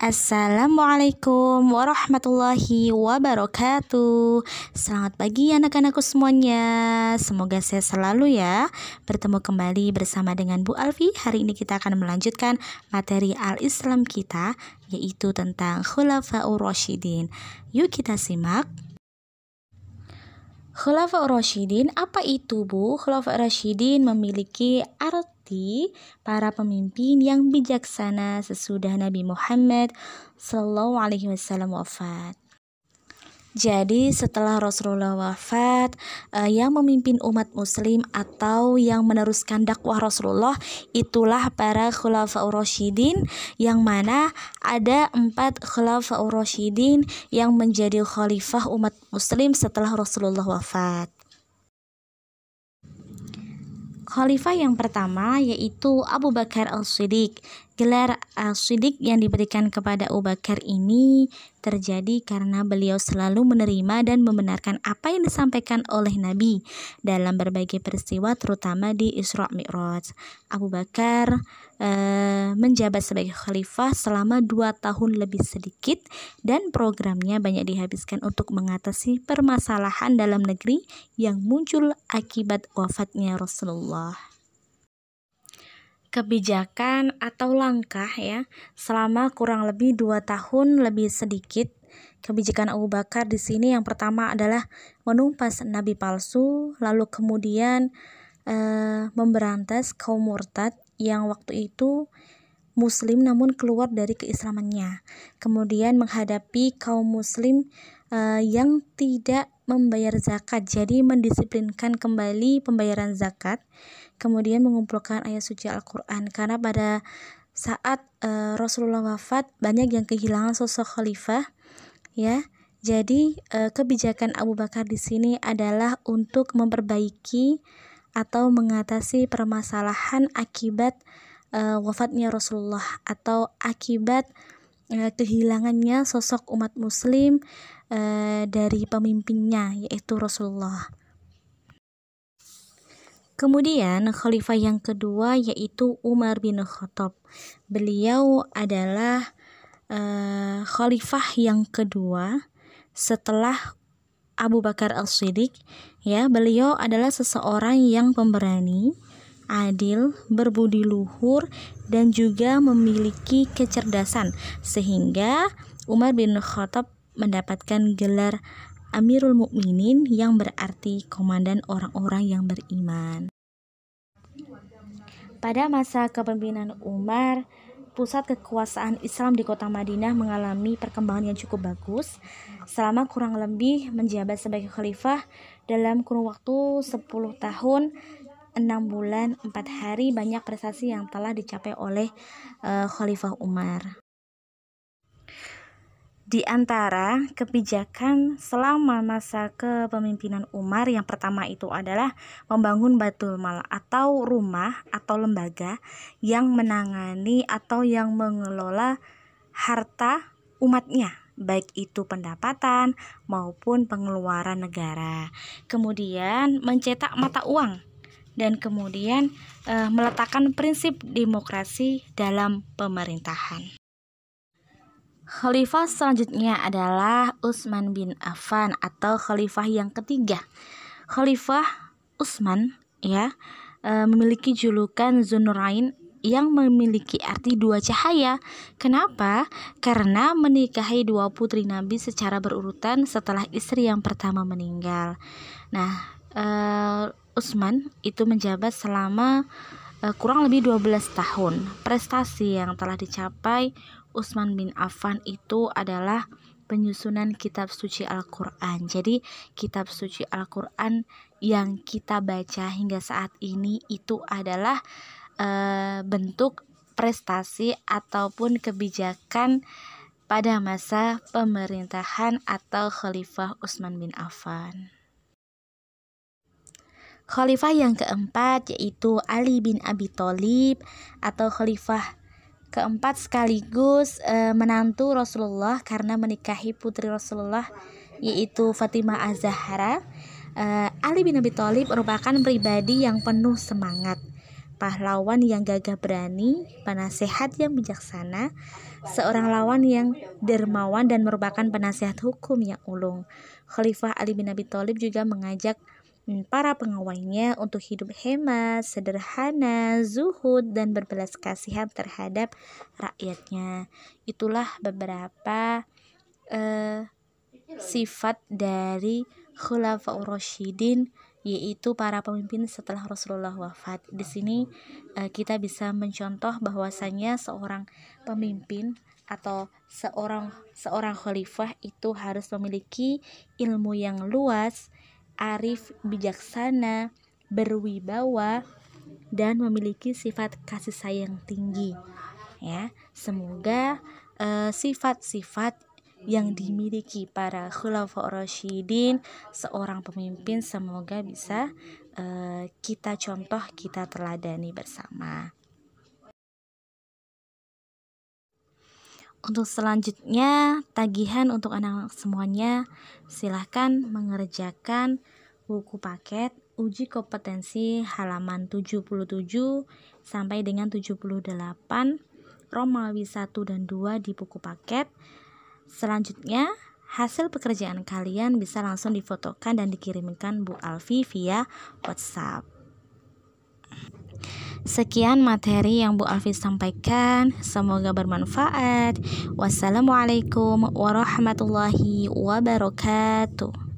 Assalamualaikum warahmatullahi wabarakatuh. Selamat pagi anak-anakku semuanya. Semoga sehat selalu ya. Bertemu kembali bersama dengan Bu Alfi. Hari ini kita akan melanjutkan materi Al-Islam kita, yaitu tentang Khulafaur Rasyidin. Yuk kita simak. Khulafaur Rasyidin, apa itu Bu? Khulafaur Rasyidin memiliki arti para pemimpin yang bijaksana sesudah Nabi Muhammad SAW wafat. Jadi setelah Rasulullah wafat, yang memimpin umat muslim atau yang meneruskan dakwah Rasulullah itulah para Khulafaur Rasyidin, yang mana ada 4 Khulafaur Rasyidin yang menjadi khalifah umat muslim setelah Rasulullah wafat. Khalifah yang pertama yaitu Abu Bakar As-Siddiq. Gelar As-Siddiq yang diberikan kepada Abu Bakar ini terjadi karena beliau selalu menerima dan membenarkan apa yang disampaikan oleh Nabi dalam berbagai peristiwa, terutama di Isra Mi'raj. Abu Bakar menjabat sebagai khalifah selama 2 tahun lebih sedikit, dan programnya banyak dihabiskan untuk mengatasi permasalahan dalam negeri yang muncul akibat wafatnya Rasulullah. Kebijakan atau langkah ya selama kurang lebih 2 tahun lebih sedikit. Kebijakan Abu Bakar di sini yang pertama adalah menumpas nabi palsu, lalu kemudian memberantas kaum murtad yang waktu itu muslim namun keluar dari keislamannya. Kemudian menghadapi kaum muslim yang tidak membayar zakat, jadi mendisiplinkan kembali pembayaran zakat. Kemudian mengumpulkan ayat suci Al-Quran, karena pada saat Rasulullah wafat banyak yang kehilangan sosok khalifah ya. Jadi kebijakan Abu Bakar di sini adalah untuk memperbaiki atau mengatasi permasalahan akibat wafatnya Rasulullah atau akibat kehilangannya sosok umat muslim dari pemimpinnya yaitu Rasulullah. Kemudian khalifah yang kedua yaitu Umar bin Khattab. Beliau adalah khalifah yang kedua setelah Abu Bakar As-Siddiq ya. Beliau adalah seseorang yang pemberani, adil, berbudi luhur, dan juga memiliki kecerdasan, sehingga Umar bin Khattab mendapatkan gelar Amirul Mukminin yang berarti komandan orang-orang yang beriman. Pada masa kepemimpinan Umar, pusat kekuasaan Islam di kota Madinah mengalami perkembangan yang cukup bagus. Selama kurang lebih menjabat sebagai khalifah dalam kurun waktu 10 tahun 6 bulan 4 hari, banyak prestasi yang telah dicapai oleh Khalifah Umar. Di antara kebijakan selama masa kepemimpinan Umar, yang pertama itu adalah membangun Baitul Mal atau rumah atau lembaga yang menangani atau yang mengelola harta umatnya, baik itu pendapatan maupun pengeluaran negara. Kemudian mencetak mata uang, dan kemudian meletakkan prinsip demokrasi dalam pemerintahan. Khalifah selanjutnya adalah Utsman bin Affan atau khalifah yang ketiga. Khalifah Utsman ya memiliki julukan Dzunurain yang memiliki arti 2 cahaya. Kenapa? Karena menikahi 2 putri Nabi secara berurutan setelah istri yang pertama meninggal. Nah, Utsman itu menjabat selama kurang lebih 12 tahun. Prestasi yang telah dicapai Utsman bin Affan itu adalah penyusunan kitab suci Al-Quran. Jadi kitab suci Al-Quran yang kita baca hingga saat ini itu adalah bentuk prestasi ataupun kebijakan pada masa pemerintahan atau Khalifah Utsman bin Affan. Khalifah yang keempat yaitu Ali bin Abi Thalib atau khalifah keempat sekaligus menantu Rasulullah karena menikahi putri Rasulullah yaitu Fatimah Az-Zahra. Ali bin Abi Thalib merupakan pribadi yang penuh semangat. pahlawan yang gagah berani, penasehat yang bijaksana, seorang lawan yang dermawan dan merupakan penasehat hukum yang ulung. Khalifah Ali bin Abi Thalib juga mengajak para pengawalnya untuk hidup hemat, sederhana, zuhud, dan berbelas kasihan terhadap rakyatnya. Itulah beberapa sifat dari Khulafaur Rasyidin, yaitu para pemimpin setelah Rasulullah wafat. Di sini kita bisa mencontoh bahwasanya seorang pemimpin atau seorang khalifah itu harus memiliki ilmu yang luas, arif, bijaksana, berwibawa, dan memiliki sifat kasih sayang tinggi. Ya, semoga sifat-sifat yang dimiliki para Khulafaur Rasyidin, seorang pemimpin, semoga bisa kita contoh, kita teladani bersama. Untuk selanjutnya, tagihan untuk anak semuanya, silahkan mengerjakan buku paket uji kompetensi halaman 77 sampai dengan 78, Romawi 1 dan 2 di buku paket. Selanjutnya, hasil pekerjaan kalian bisa langsung difotokan dan dikirimkan Bu Alfi via WhatsApp. Sekian materi yang Bu Alfi sampaikan, semoga bermanfaat. Wassalamualaikum warahmatullahi wabarakatuh.